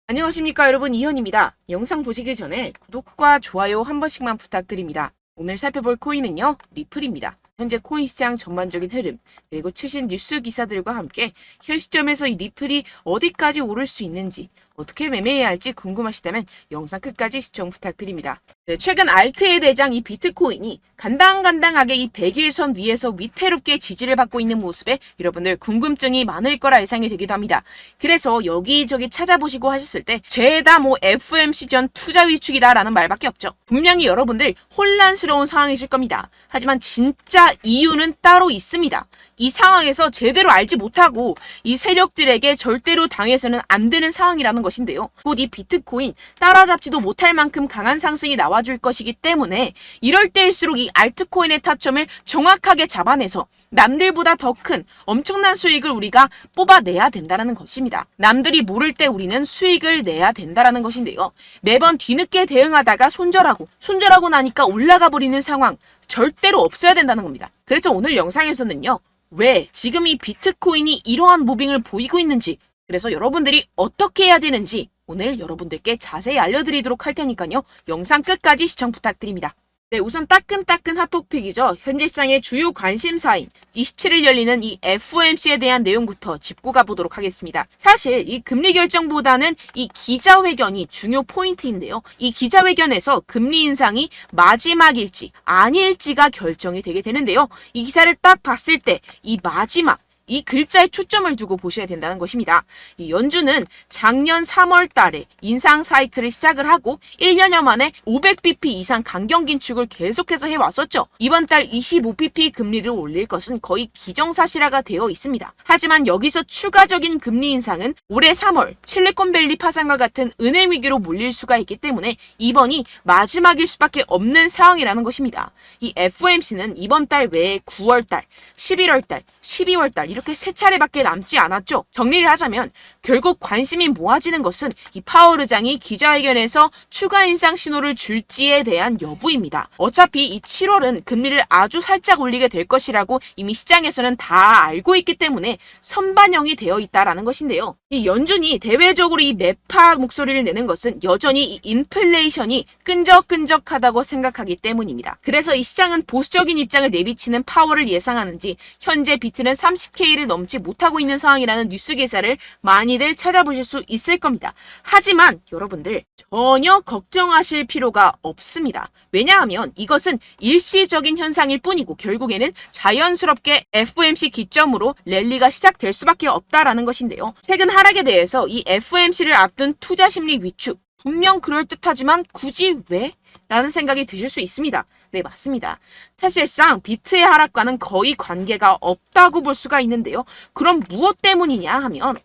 안녕하십니까 여러분, 이현입니다. 영상 보시기 전에 구독과 좋아요 한 번씩만 부탁드립니다. 오늘 살펴볼 코인은요, 리플입니다. 현재 코인 시장 전반적인 흐름, 그리고 최신 뉴스 기사들과 함께 현 시점에서 이 리플이 어디까지 오를 수 있는지, 어떻게 매매해야 할지 궁금하시다면 영상 끝까지 시청 부탁드립니다. 네, 최근 알트의 대장 이 비트코인이 간당간당하게 이 100일선 위에서 위태롭게 지지를 받고 있는 모습에 여러분들 궁금증이 많을 거라 예상이 되기도 합니다. 그래서 여기저기 찾아보시고 하셨을 때 죄다 FOMC 전 투자 위축이다 라는 말밖에 없죠. 분명히 여러분들 혼란스러운 상황이실 겁니다. 하지만 진짜 이유는 따로 있습니다. 이 상황에서 제대로 알지 못하고 이 세력들에게 절대로 당해서는 안 되는 상황이라는 것인데요. 곧 이 비트코인 따라잡지도 못할 만큼 강한 상승이 나와줄 것이기 때문에 이럴 때일수록 이 알트코인의 타점을 정확하게 잡아내서 남들보다 더 큰 엄청난 수익을 우리가 뽑아내야 된다는 것입니다. 남들이 모를 때 우리는 수익을 내야 된다는 것인데요. 매번 뒤늦게 대응하다가 손절하고 나니까 올라가 버리는 상황 절대로 없어야 된다는 겁니다. 그래서 오늘 영상에서는요, 왜 지금 이 비트코인이 이러한 무빙을 보이고 있는지, 그래서 여러분들이 어떻게 해야 되는지 오늘 여러분들께 자세히 알려드리도록 할 테니까요. 영상 끝까지 시청 부탁드립니다. 네, 우선 따끈따끈 핫토픽이죠. 현재 시장의 주요 관심사인 27일 열리는 이 FOMC에 대한 내용부터 짚고 가보도록 하겠습니다. 사실 이 금리 결정보다는 이 기자회견이 중요 포인트인데요. 이 기자회견에서 금리 인상이 마지막일지 아닐지가 결정이 되게 되는데요. 이 기사를 딱 봤을 때 이 마지막, 이 글자에 초점을 두고 보셔야 된다는 것입니다. 이 연준은 작년 3월 달에 인상 사이클을 시작을 하고 1년여 만에 500bp 이상 강경 긴축을 계속해서 해왔었죠. 이번 달 25bp 금리를 올릴 것은 거의 기정사실화가 되어 있습니다. 하지만 여기서 추가적인 금리 인상은 올해 3월 실리콘밸리 파산과 같은 은행 위기로 몰릴 수가 있기 때문에 이번이 마지막일 수밖에 없는 상황이라는 것입니다. 이 FOMC는 이번 달 외에 9월 달, 11월 달, 12월 달 이렇게 세 차례밖에 남지 않았죠. 정리를 하자면 결국 관심이 모아지는 것은 이 파월 의장이 기자회견에서 추가 인상 신호를 줄지에 대한 여부입니다. 어차피 이 7월은 금리를 아주 살짝 올리게 될 것이라고 이미 시장에서는 다 알고 있기 때문에 선반영이 되어 있다라는 것인데요. 이 연준이 대외적으로 이 매파 목소리를 내는 것은 여전히 이 인플레이션이 끈적끈적하다고 생각하기 때문입니다. 그래서 이 시장은 보수적인 입장을 내비치는 파월을 예상하는지 현재 비트는 30K를 넘지 못하고 있는 상황이라는 뉴스 기사를 많이들 찾아보실 수 있을 겁니다. 하지만 여러분들 전혀 걱정하실 필요가 없습니다. 왜냐하면 이것은 일시적인 현상일 뿐이고 결국에는 자연스럽게 FOMC 기점으로 랠리가 시작될 수밖에 없다라는 것인데요. 최근 하락에 대해서 이 FOMC를 앞둔 투자 심리 위축, 분명 그럴듯하지만 굳이 왜? 라는 생각이 드실 수 있습니다. 네, 맞습니다. 사실상 비트의 하락과는 거의 관계가 없다고 볼 수가 있는데요. 그럼 무엇 때문이냐 하면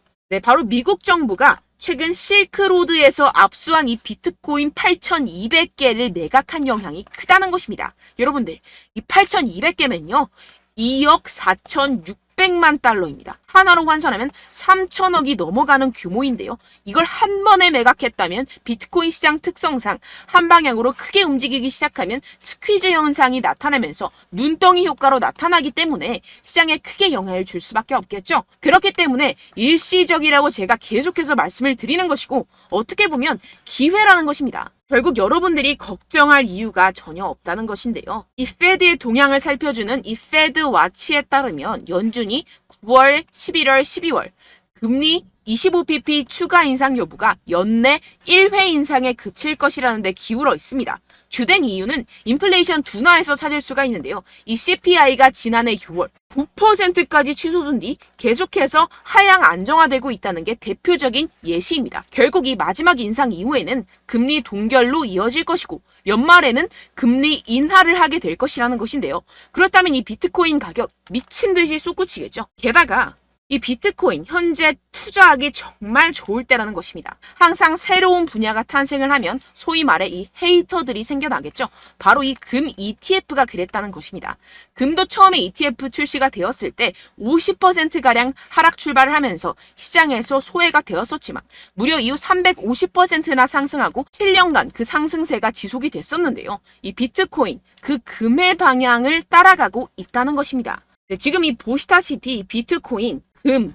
바로 미국 정부가 최근 실크로드에서 압수한 이 비트코인 8,200개를 매각한 영향이 크다는 것입니다. 여러분들, 이 8,200개면요. 2억 4,600만 달러입니다. 하나로 환산하면 3천억이 넘어가는 규모인데요. 이걸 한 번에 매각했다면 비트코인 시장 특성상 한 방향으로 크게 움직이기 시작하면 스퀴즈 현상이 나타나면서 눈덩이 효과로 나타나기 때문에 시장에 크게 영향을 줄 수밖에 없겠죠. 그렇기 때문에 일시적이라고 제가 계속해서 말씀을 드리는 것이고 어떻게 보면 기회라는 것입니다. 결국 여러분들이 걱정할 이유가 전혀 없다는 것인데요. 이 페드의 동향을 살펴주는 이 페드 와치에 따르면 연준이 9월, 11월, 12월 금리 25bp 추가 인상 여부가 연내 1회 인상에 그칠 것이라는 데 기울어 있습니다. 주된 이유는 인플레이션 둔화에서 찾을 수가 있는데요. 이 CPI가 지난해 6월 9%까지 치솟은 뒤 계속해서 하향 안정화되고 있다는 게 대표적인 예시입니다. 결국 이 마지막 인상 이후에는 금리 동결로 이어질 것이고 연말에는 금리 인하를 하게 될 것이라는 것인데요. 그렇다면 이 비트코인 가격 미친 듯이 솟구치겠죠. 게다가 이 비트코인 현재 투자하기 정말 좋을 때라는 것입니다. 항상 새로운 분야가 탄생을 하면 소위 말해 이 헤이터들이 생겨나겠죠. 바로 이 금 ETF가 그랬다는 것입니다. 금도 처음에 ETF 출시가 되었을 때 50%가량 하락 출발을 하면서 시장에서 소외가 되었었지만 무려 이후 350%나 상승하고 7년간 그 상승세가 지속이 됐었는데요. 이 비트코인 그 금의 방향을 따라가고 있다는 것입니다. 지금 이 보시다시피 비트코인, 금,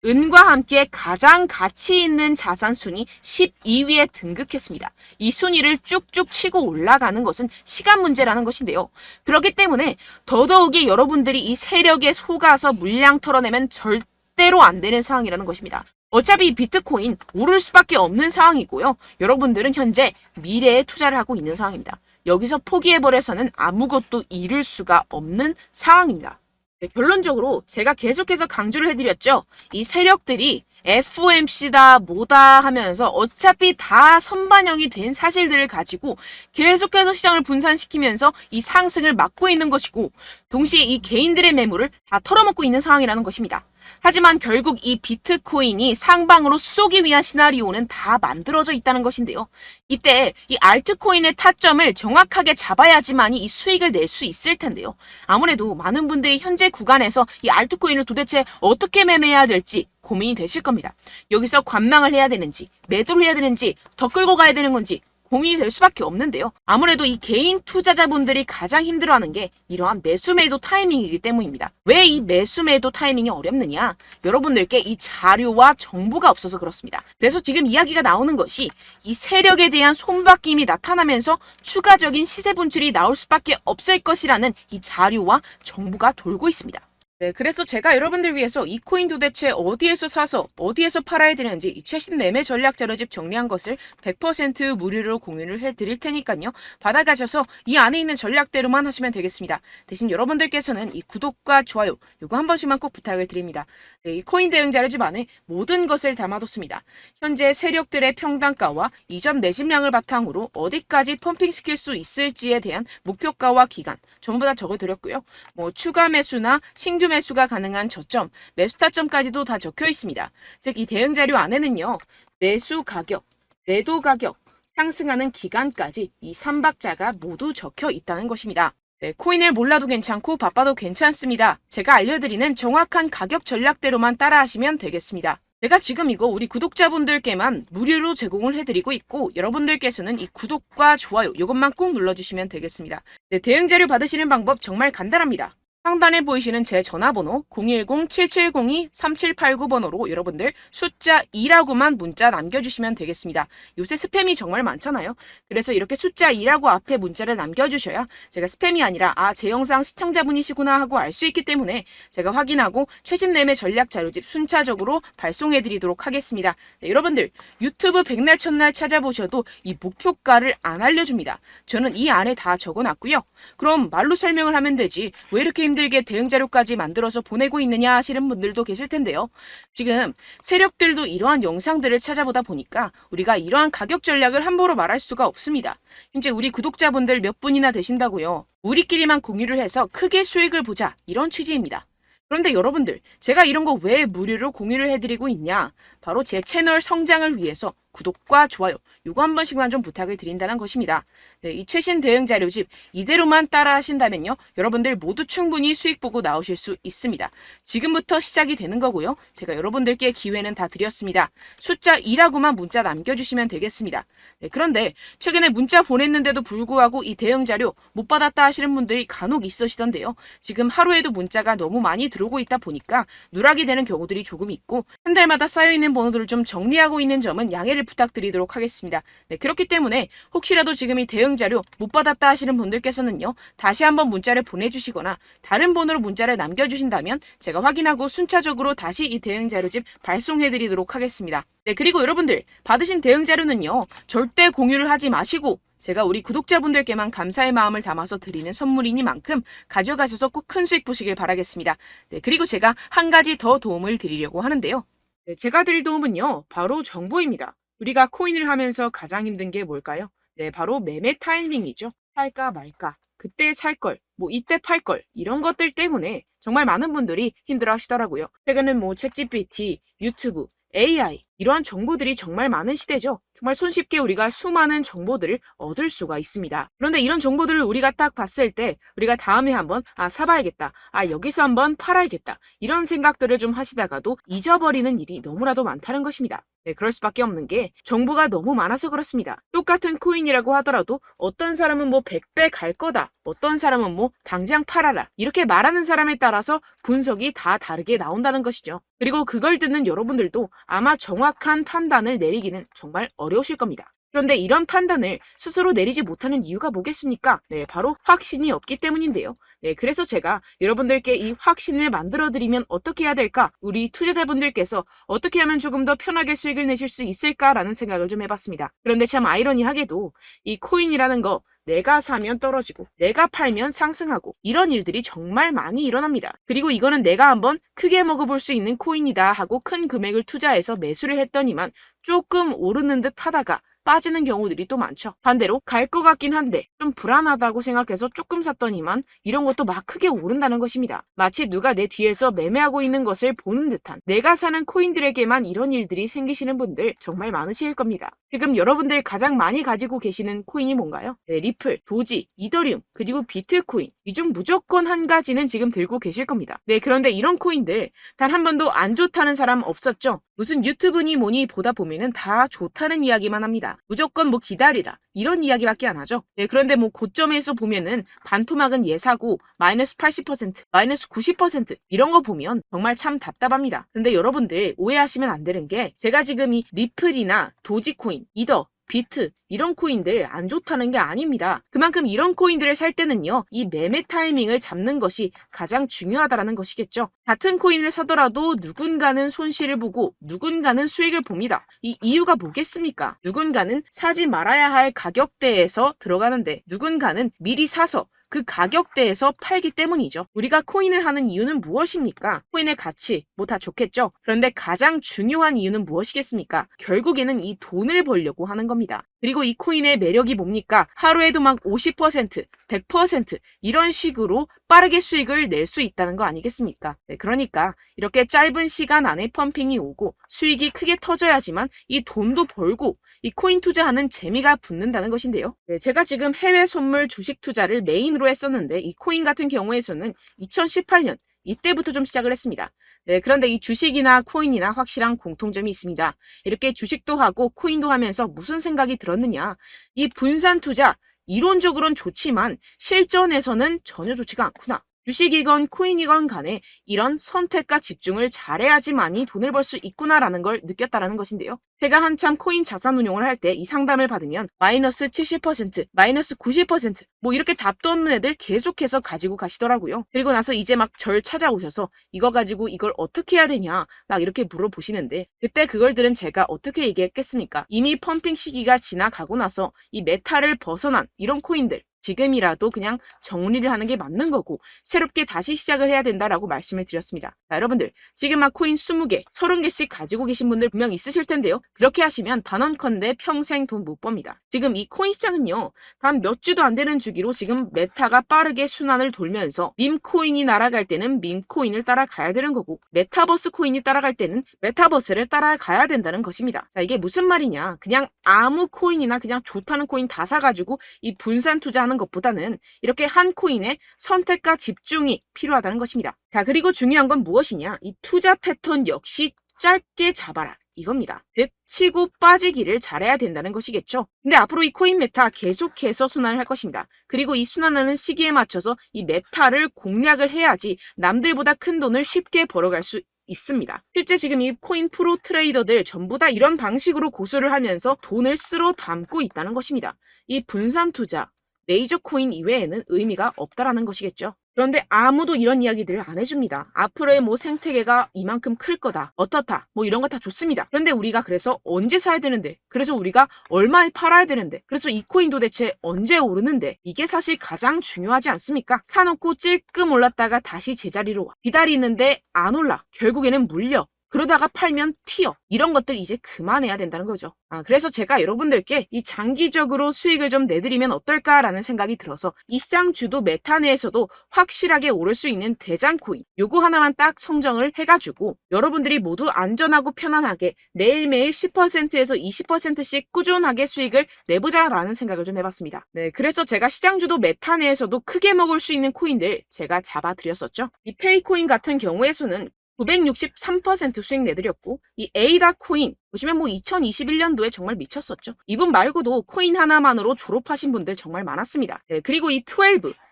은과 함께 가장 가치 있는 자산 순위 12위에 등극했습니다. 이 순위를 쭉쭉 치고 올라가는 것은 시간 문제라는 것인데요. 그렇기 때문에 더더욱이 여러분들이 이 세력에 속아서 물량 털어내면 절대로 안 되는 상황이라는 것입니다. 어차피 이 비트코인 오를 수밖에 없는 상황이고요. 여러분들은 현재 미래에 투자를 하고 있는 상황입니다. 여기서 포기해버려서는 아무것도 이룰 수가 없는 상황입니다. 네, 결론적으로 제가 계속해서 강조를 해드렸죠. 이 세력들이 FOMC다 뭐다 하면서 어차피 다 선반영이 된 사실들을 가지고 계속해서 시장을 분산시키면서 이 상승을 막고 있는 것이고, 동시에 이 개인들의 매물을 다 털어먹고 있는 상황이라는 것입니다. 하지만 결국 이 비트코인이 상방으로 쏘기 위한 시나리오는 다 만들어져 있다는 것인데요. 이때 이 알트코인의 타점을 정확하게 잡아야지만이 이 수익을 낼 수 있을 텐데요. 아무래도 많은 분들이 현재 구간에서 이 알트코인을 도대체 어떻게 매매해야 될지 고민이 되실 겁니다. 여기서 관망을 해야 되는지, 매도를 해야 되는지, 더 끌고 가야 되는 건지 고민이 될 수밖에 없는데요. 아무래도 이 개인 투자자분들이 가장 힘들어하는 게 이러한 매수 매도 타이밍이기 때문입니다. 왜 이 매수 매도 타이밍이 어렵느냐? 여러분들께 이 자료와 정보가 없어서 그렇습니다. 그래서 지금 이야기가 나오는 것이 이 세력에 대한 손바뀜이 나타나면서 추가적인 시세 분출이 나올 수밖에 없을 것이라는 이 자료와 정보가 돌고 있습니다. 네, 그래서 제가 여러분들 위해서 이 코인 도대체 어디에서 사서 어디에서 팔아야 되는지 이 최신 매매 전략 자료집 정리한 것을 100% 무료로 공유를 해드릴 테니까요. 받아가셔서 이 안에 있는 전략대로만 하시면 되겠습니다. 대신 여러분들께서는 이 구독과 좋아요 요거 한 번씩만 꼭 부탁을 드립니다. 네, 이 코인 대응 자료집 안에 모든 것을 담아뒀습니다. 현재 세력들의 평단가와 이전 매집량을 바탕으로 어디까지 펌핑시킬 수 있을지에 대한 목표가와 기간 전부 다 적어드렸고요. 뭐 추가 매수나 신규 매수가 가능한 저점, 매수 타점까지도 다 적혀 있습니다. 즉 이 대응 자료 안에는요. 매수 가격, 매도 가격, 상승하는 기간까지 이 3박자가 모두 적혀 있다는 것입니다. 네, 코인을 몰라도 괜찮고 바빠도 괜찮습니다. 제가 알려드리는 정확한 가격 전략대로만 따라하시면 되겠습니다. 제가 지금 이거 우리 구독자분들께만 무료로 제공을 해드리고 있고, 여러분들께서는 이 구독과 좋아요 이것만 꼭 눌러주시면 되겠습니다. 네, 대응 자료 받으시는 방법 정말 간단합니다. 상단에 보이시는 제 전화번호 010-7702-3789번호로 여러분들 숫자 2라고만 문자 남겨주시면 되겠습니다. 요새 스팸이 정말 많잖아요. 그래서 이렇게 숫자 2라고 앞에 문자를 남겨주셔야 제가 스팸이 아니라 제 영상 시청자분이시구나 하고 알 수 있기 때문에 제가 확인하고 최신 매매 전략 자료집 순차적으로 발송해드리도록 하겠습니다. 네, 여러분들 유튜브 백날 첫날 찾아보셔도 이 목표가를 안 알려줍니다. 저는 이 안에 다 적어놨고요. 그럼 말로 설명을 하면 되지 왜 이렇게 힘들게 대응 자료까지 만들어서 보내고 있느냐 하시는 분들도 계실 텐데요. 지금 세력들도 이러한 영상들을 찾아보다 보니까 우리가 이러한 가격 전략을 함부로 말할 수가 없습니다. 현재 우리 구독자분들 몇 분이나 되신다고요. 우리끼리만 공유를 해서 크게 수익을 보자 이런 취지입니다. 그런데 여러분들 제가 이런 거 왜 무료로 공유를 해드리고 있냐? 바로 제 채널 성장을 위해서 구독과 좋아요 요거 한 번씩만 좀 부탁을 드린다는 것입니다. 네, 이 최신 대응 자료집 이대로만 따라 하신다면요. 여러분들 모두 충분히 수익 보고 나오실 수 있습니다. 지금부터 시작이 되는 거고요. 제가 여러분들께 기회는 다 드렸습니다. 숫자 2라고만 문자 남겨주시면 되겠습니다. 네, 그런데 최근에 문자 보냈는데도 불구하고 이 대응 자료 못 받았다 하시는 분들이 간혹 있으시던데요. 지금 하루에도 문자가 너무 많이 들어오고 있다 보니까 누락이 되는 경우들이 조금 있고 한 달마다 쌓여있는 번호들을 좀 정리하고 있는 점은 양해를 부탁드리도록 하겠습니다. 네, 그렇기 때문에 혹시라도 지금 이 대응 자료 못 받았다 하시는 분들께서는요. 다시 한번 문자를 보내주시거나 다른 번호로 문자를 남겨주신다면 제가 확인하고 순차적으로 다시 이 대응 자료집 발송해드리도록 하겠습니다. 네, 그리고 여러분들 받으신 대응 자료는요. 절대 공유를 하지 마시고 제가 우리 구독자분들께만 감사의 마음을 담아서 드리는 선물이니만큼 가져가셔서 꼭 큰 수익 보시길 바라겠습니다. 네, 그리고 제가 한 가지 더 도움을 드리려고 하는데요. 네, 제가 드릴 도움은요. 바로 정보입니다. 우리가 코인을 하면서 가장 힘든 게 뭘까요? 네, 바로 매매 타이밍이죠. 살까 말까, 그때 살 걸, 뭐 이때 팔 걸, 이런 것들 때문에 정말 많은 분들이 힘들어 하시더라고요. 최근엔 뭐 챗GPT, 유튜브, AI, 이러한 정보들이 정말 많은 시대죠. 정말 손쉽게 우리가 수많은 정보들을 얻을 수가 있습니다. 그런데 이런 정보들을 우리가 딱 봤을 때 우리가 다음에 한번 사봐야겠다. 여기서 한번 팔아야겠다. 이런 생각들을 좀 하시다가도 잊어버리는 일이 너무나도 많다는 것입니다. 네, 그럴 수밖에 없는 게 정보가 너무 많아서 그렇습니다. 똑같은 코인이라고 하더라도 어떤 사람은 뭐 100배 갈 거다. 어떤 사람은 뭐 당장 팔아라. 이렇게 말하는 사람에 따라서 분석이 다 다르게 나온다는 것이죠. 그리고 그걸 듣는 여러분들도 아마 정확한 판단을 내리기는 정말 어려우실 겁니다. 그런데 이런 판단을 스스로 내리지 못하는 이유가 뭐겠습니까? 네, 바로 확신이 없기 때문인데요. 네, 그래서 제가 여러분들께 이 확신을 만들어드리면 어떻게 해야 될까? 우리 투자자분들께서 어떻게 하면 조금 더 편하게 수익을 내실 수 있을까라는 생각을 좀 해봤습니다. 그런데 참 아이러니하게도 이 코인이라는 거 내가 사면 떨어지고 내가 팔면 상승하고 이런 일들이 정말 많이 일어납니다. 그리고 이거는 내가 한번 크게 먹어볼 수 있는 코인이다 하고 큰 금액을 투자해서 매수를 했더니만 조금 오르는 듯 하다가 빠지는 경우들이 또 많죠. 반대로 갈 것 같긴 한데 좀 불안하다고 생각해서 조금 샀더니만 이런 것도 막 크게 오른다는 것입니다. 마치 누가 내 뒤에서 매매하고 있는 것을 보는 듯한 내가 사는 코인들에게만 이런 일들이 생기시는 분들 정말 많으실 겁니다. 지금 여러분들 가장 많이 가지고 계시는 코인이 뭔가요? 네, 리플, 도지, 이더리움, 그리고 비트코인. 이 중 무조건 한 가지는 지금 들고 계실 겁니다. 네, 그런데 이런 코인들 단 한 번도 안 좋다는 사람 없었죠? 무슨 유튜브니 뭐니 보다 보면은 다 좋다는 이야기만 합니다. 무조건 뭐 기다리라 이런 이야기밖에 안 하죠. 네, 그런데 뭐 고점에서 보면은 반토막은 예사고 마이너스 80%, 마이너스 90% 이런 거 보면 정말 참 답답합니다. 근데 여러분들 오해하시면 안 되는 게 제가 지금 이 리플이나 도지코인, 이더, 비트 이런 코인들 안 좋다는 게 아닙니다. 그만큼 이런 코인들을 살 때는요, 이 매매 타이밍을 잡는 것이 가장 중요하다는 것이겠죠. 같은 코인을 사더라도 누군가는 손실을 보고 누군가는 수익을 봅니다. 이 이유가 뭐겠습니까? 누군가는 사지 말아야 할 가격대에서 들어가는데 누군가는 미리 사서 그 가격대에서 팔기 때문이죠. 우리가 코인을 하는 이유는 무엇입니까? 코인의 가치, 뭐 다 좋겠죠? 그런데 가장 중요한 이유는 무엇이겠습니까? 결국에는 이 돈을 벌려고 하는 겁니다. 그리고 이 코인의 매력이 뭡니까? 하루에도 막 50%, 100% 이런 식으로 빠르게 수익을 낼 수 있다는 거 아니겠습니까? 네, 그러니까 이렇게 짧은 시간 안에 펌핑이 오고 수익이 크게 터져야지만 이 돈도 벌고 이 코인 투자하는 재미가 붙는다는 것인데요. 네, 제가 지금 해외 선물 주식 투자를 메인으로 했었는데 이 코인 같은 경우에서는 2018년 이때부터 좀 시작을 했습니다. 네, 그런데 이 주식이나 코인이나 확실한 공통점이 있습니다. 이렇게 주식도 하고 코인도 하면서 무슨 생각이 들었느냐? 이 분산 투자 이론적으로는 좋지만 실전에서는 전혀 좋지가 않구나. 주식이건 코인이건 간에 이런 선택과 집중을 잘해야지만이 돈을 벌 수 있구나라는 걸 느꼈다라는 것인데요. 제가 한참 코인 자산 운용을 할 때 이 상담을 받으면 마이너스 70%, 마이너스 90%, 뭐 이렇게 답도 없는 애들 계속해서 가지고 가시더라고요. 그리고 나서 이제 막 절 찾아오셔서 이거 가지고 이걸 어떻게 해야 되냐 막 이렇게 물어보시는데 그때 그걸 들은 제가 어떻게 얘기했겠습니까? 이미 펌핑 시기가 지나가고 나서 이 메타를 벗어난 이런 코인들 지금이라도 그냥 정리를 하는 게 맞는 거고 새롭게 다시 시작을 해야 된다라고 말씀을 드렸습니다. 자, 여러분들 지금 막 코인 20개, 30개씩 가지고 계신 분들 분명 있으실 텐데요. 그렇게 하시면 단언컨대 평생 돈 못 법니다. 지금 이 코인 시장은요. 단 몇 주도 안 되는 주기로 지금 메타가 빠르게 순환을 돌면서 밈코인이 날아갈 때는 밈코인을 따라가야 되는 거고 메타버스 코인이 따라갈 때는 메타버스를 따라가야 된다는 것입니다. 자, 이게 무슨 말이냐. 그냥 아무 코인이나 그냥 좋다는 코인 다 사가지고 이 분산 투자하는 것보다는 이렇게 한 코인에 선택과 집중이 필요하다는 것입니다. 자, 그리고 중요한 건 무엇이냐? 이 투자 패턴 역시 짧게 잡아라. 이겁니다. 즉 치고 빠지기를 잘해야 된다는 것이겠죠. 근데 앞으로 이 코인 메타 계속해서 순환을 할 것입니다. 그리고 이 순환하는 시기에 맞춰서 이 메타를 공략을 해야지 남들보다 큰 돈을 쉽게 벌어갈 수 있습니다. 실제 지금 이 코인 프로 트레이더들 전부 다 이런 방식으로 고수를 하면서 돈을 쓸어 담고 있다는 것입니다. 이 분산 투자, 메이저 코인 이외에는 의미가 없다라는 것이겠죠. 그런데 아무도 이런 이야기들을 안 해줍니다. 앞으로의 뭐 생태계가 이만큼 클 거다. 어떻다. 뭐 이런 거 다 좋습니다. 그런데 우리가 그래서 언제 사야 되는데? 그래서 우리가 얼마에 팔아야 되는데? 그래서 이 코인 도대체 언제 오르는데? 이게 사실 가장 중요하지 않습니까? 사놓고 찔끔 올랐다가 다시 제자리로 와. 기다리는데 안 올라. 결국에는 물려. 그러다가 팔면 튀어. 이런 것들 이제 그만해야 된다는 거죠. 그래서 제가 여러분들께 이 장기적으로 수익을 좀 내드리면 어떨까라는 생각이 들어서 이 시장 주도 메타 내에서도 확실하게 오를 수 있는 대장 코인 요거 하나만 딱 선정을 해가지고 여러분들이 모두 안전하고 편안하게 매일매일 10%에서 20%씩 꾸준하게 수익을 내보자라는 생각을 좀 해봤습니다. 네, 그래서 제가 시장 주도 메타 내에서도 크게 먹을 수 있는 코인들 제가 잡아드렸었죠. 이 페이코인 같은 경우에서는 963% 수익 내드렸고 이 에이다 코인 보시면 뭐 2021년도에 정말 미쳤었죠. 이분 말고도 코인 하나만으로 졸업하신 분들 정말 많았습니다. 네, 그리고 이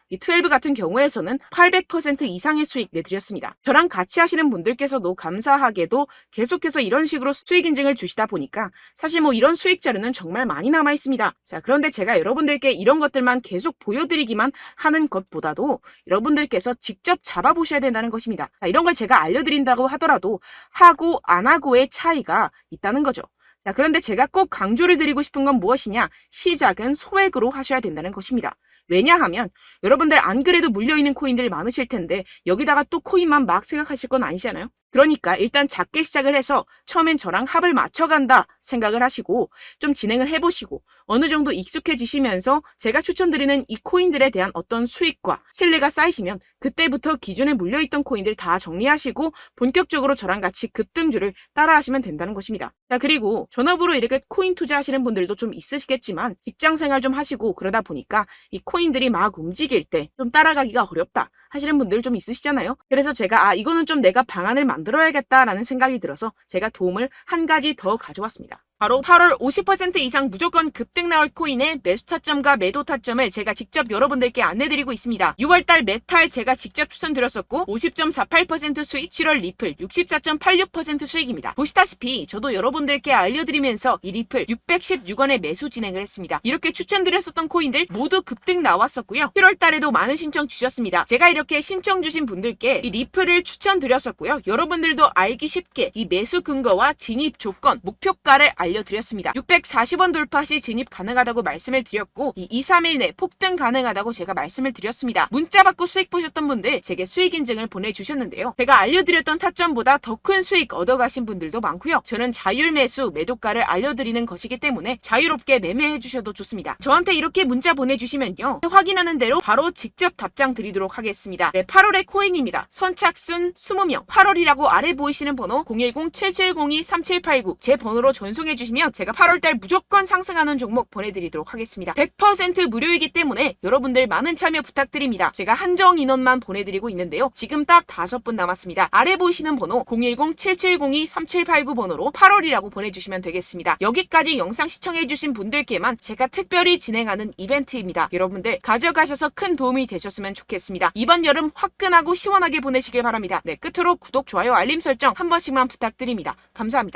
12 같은 경우에서는 800% 이상의 수익 내드렸습니다. 저랑 같이 하시는 분들께서도 감사하게도 계속해서 이런 식으로 수익 인증을 주시다 보니까 사실 뭐 이런 수익 자료는 정말 많이 남아 있습니다. 자, 그런데 제가 여러분들께 이런 것들만 계속 보여드리기만 하는 것보다도 여러분들께서 직접 잡아보셔야 된다는 것입니다. 자, 이런 걸 제가 알려드린다고 하더라도 하고 안 하고의 차이가 있다는 거죠. 자, 그런데 제가 꼭 강조를 드리고 싶은 건 무엇이냐? 시작은 소액으로 하셔야 된다는 것입니다. 왜냐하면 여러분들 안 그래도 물려있는 코인들이 많으실 텐데 여기다가 또 코인만 막 생각하실 건 아니잖아요. 그러니까 일단 작게 시작을 해서 처음엔 저랑 합을 맞춰간다 생각을 하시고 좀 진행을 해보시고 어느 정도 익숙해지시면서 제가 추천드리는 이 코인들에 대한 어떤 수익과 신뢰가 쌓이시면 그때부터 기존에 물려있던 코인들 다 정리하시고 본격적으로 저랑 같이 급등주를 따라하시면 된다는 것입니다. 자, 그리고 전업으로 이렇게 코인 투자하시는 분들도 좀 있으시겠지만 직장생활 좀 하시고 그러다 보니까 이 코인들이 막 움직일 때 좀 따라가기가 어렵다 하시는 분들 좀 있으시잖아요. 그래서 제가 이거는 좀 내가 방안을 만들어야겠다라는 생각이 들어서 제가 도움을 한 가지 더 가져왔습니다. 바로 8월 50% 이상 무조건 급등 나올 코인의 매수 타점과 매도 타점을 제가 직접 여러분들께 안내드리고 있습니다. 6월달 메탈 제가 직접 추천드렸었고 50.48% 수익, 7월 리플 64.86% 수익입니다. 보시다시피 저도 여러분들께 알려드리면서 이 리플 616원에 매수 진행을 했습니다. 이렇게 추천드렸었던 코인들 모두 급등 나왔었고요. 7월달에도 많은 신청 주셨습니다. 제가 이렇게 신청 주신 분들께 이 리플을 추천드렸었고요. 여러분들도 알기 쉽게 이 매수 근거와 진입 조건, 목표가를 알려드렸습니다. 640원 돌파 시 진입 가능하다고 말씀을 드렸고 이 2-3일 내 폭등 가능하다고 제가 말씀을 드렸습니다. 문자 받고 수익 보셨던 분들 제게 수익 인증을 보내주셨는데요. 제가 알려드렸던 타점보다 더 큰 수익 얻어가신 분들도 많고요. 저는 자율 매수 매도가를 알려드리는 것이기 때문에 자유롭게 매매해 주셔도 좋습니다. 저한테 이렇게 문자 보내주시면요. 확인하는 대로 바로 직접 답장 드리도록 하겠습니다. 네, 8월의 코인입니다. 선착순 20명 8월이라고 아래 보이시는 번호 010-7702-3789 제 번호로 전송해 주시면 제가 8월달 무조건 상승하는 종목 보내드리도록 하겠습니다. 100% 무료이기 때문에 여러분들 많은 참여 부탁드립니다. 제가 한정 인원만 보내드리고 있는데요. 지금 딱 5분 남았습니다. 아래 보이시는 번호 010-7702-3789 번호로 8월이라고 보내주시면 되겠습니다. 여기까지 영상 시청해주신 분들께만 제가 특별히 진행하는 이벤트입니다. 여러분들 가져가셔서 큰 도움이 되셨으면 좋겠습니다. 이번 여름 화끈하고 시원하게 보내시길 바랍니다. 네, 끝으로 구독, 좋아요, 알림 설정 한 번씩만 부탁드립니다. 감사합니다.